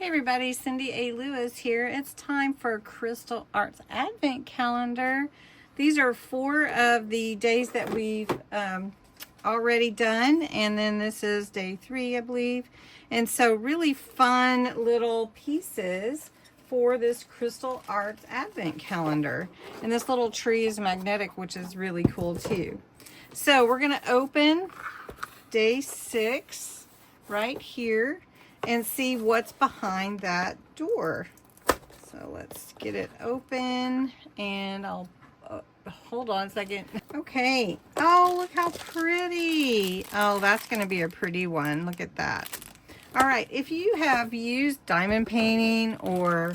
Hey everybody, Cindy A. Lewis here. It's time for Crystal Arts Advent Calendar. These are 4 of the days that we've already done, and then this is day 3, I believe. And so really fun little pieces for this Crystal Arts Advent Calendar. And this little tree is magnetic, which is really cool too. So we're going to open day 6 right here and see what's behind that door. So let's get it open, and I'll hold on a second. Okay. Oh, look how pretty. Oh, that's going to be a pretty one. Look at that. All right. If you have used diamond painting or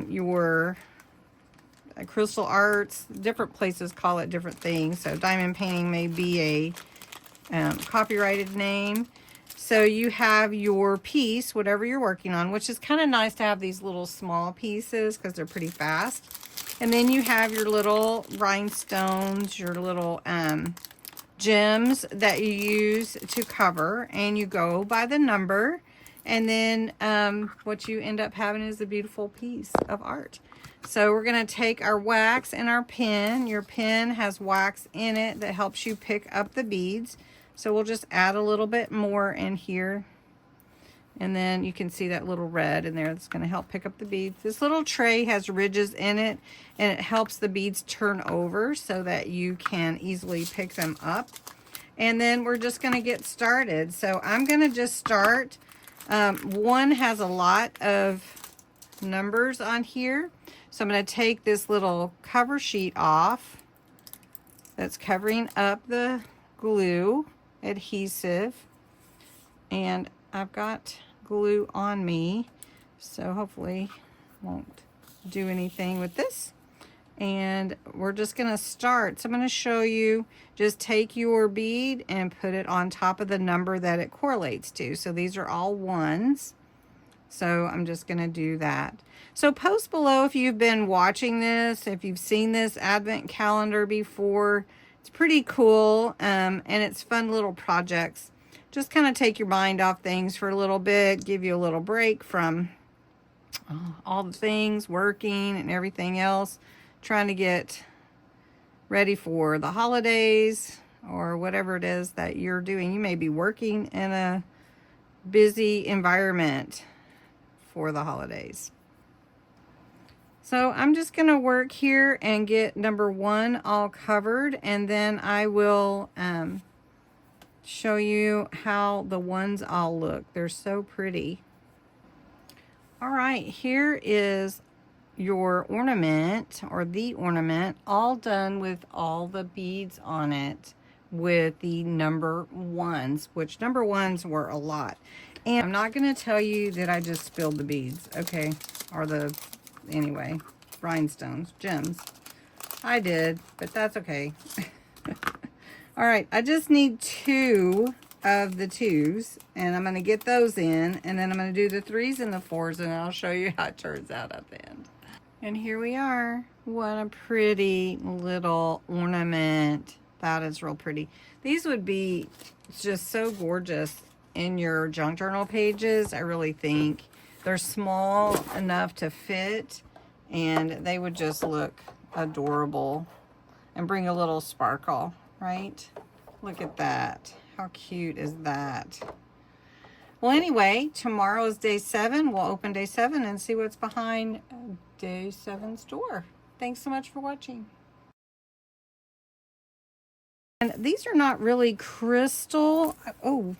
your crystal arts, different places call it different things. So diamond painting may be a copyrighted name. So you have your piece, whatever you're working on, which is kind of nice to have these little small pieces because they're pretty fast. And then you have your little rhinestones, your little gems that you use to cover, and you go by the number. And then what you end up having is a beautiful piece of art. So we're going to take our wax and our pen. Your pen has wax in it that helps you pick up the beads. So we'll just add a little bit more in here. And then you can see that little red in there that's going to help pick up the beads. This little tray has ridges in it, and it helps the beads turn over so that you can easily pick them up. And then we're just going to get started. So I'm going to just start. One has a lot of numbers on here. So I'm going to take this little cover sheet off that's covering up the glue adhesive, and I've got glue on me, so hopefully won't do anything with this. And we're just going to start. So I'm going to show you, just take your bead and put it on top of the number that it correlates to. So these are all 1s. So I'm just going to do that. So post below if you've been watching this, if you've seen this advent calendar before. It's pretty cool, and it's fun little projects. Just kind of take your mind off things for a little bit, give you a little break from all the things, working and everything else, trying to get ready for the holidays or whatever it is that you're doing. You may be working in a busy environment for the holidays. So I'm just going to work here and get number 1 all covered, and then I will show you how the 1s all look. They're so pretty. All right, here is your ornament, or the ornament, all done with all the beads on it with the number 1s, which number 1s were a lot. And I'm not going to tell you that I just spilled the beads, okay, or the... anyway, rhinestones, gems. I did, but that's okay. All right, I just need 2 of the 2s, and I'm going to get those in, and then I'm going to do the 3s and the 4s, and I'll show you how it turns out at the end. And here we are. What a pretty little ornament. That is real pretty. These would be just so gorgeous in your junk journal pages, I really think. They're small enough to fit, and they would just look adorable and bring a little sparkle, right? Look at that. How cute is that? Well, anyway, tomorrow is day 7. We'll open day 7 and see what's behind day 7's door. Thanks so much for watching. And these are not really crystal. Oh.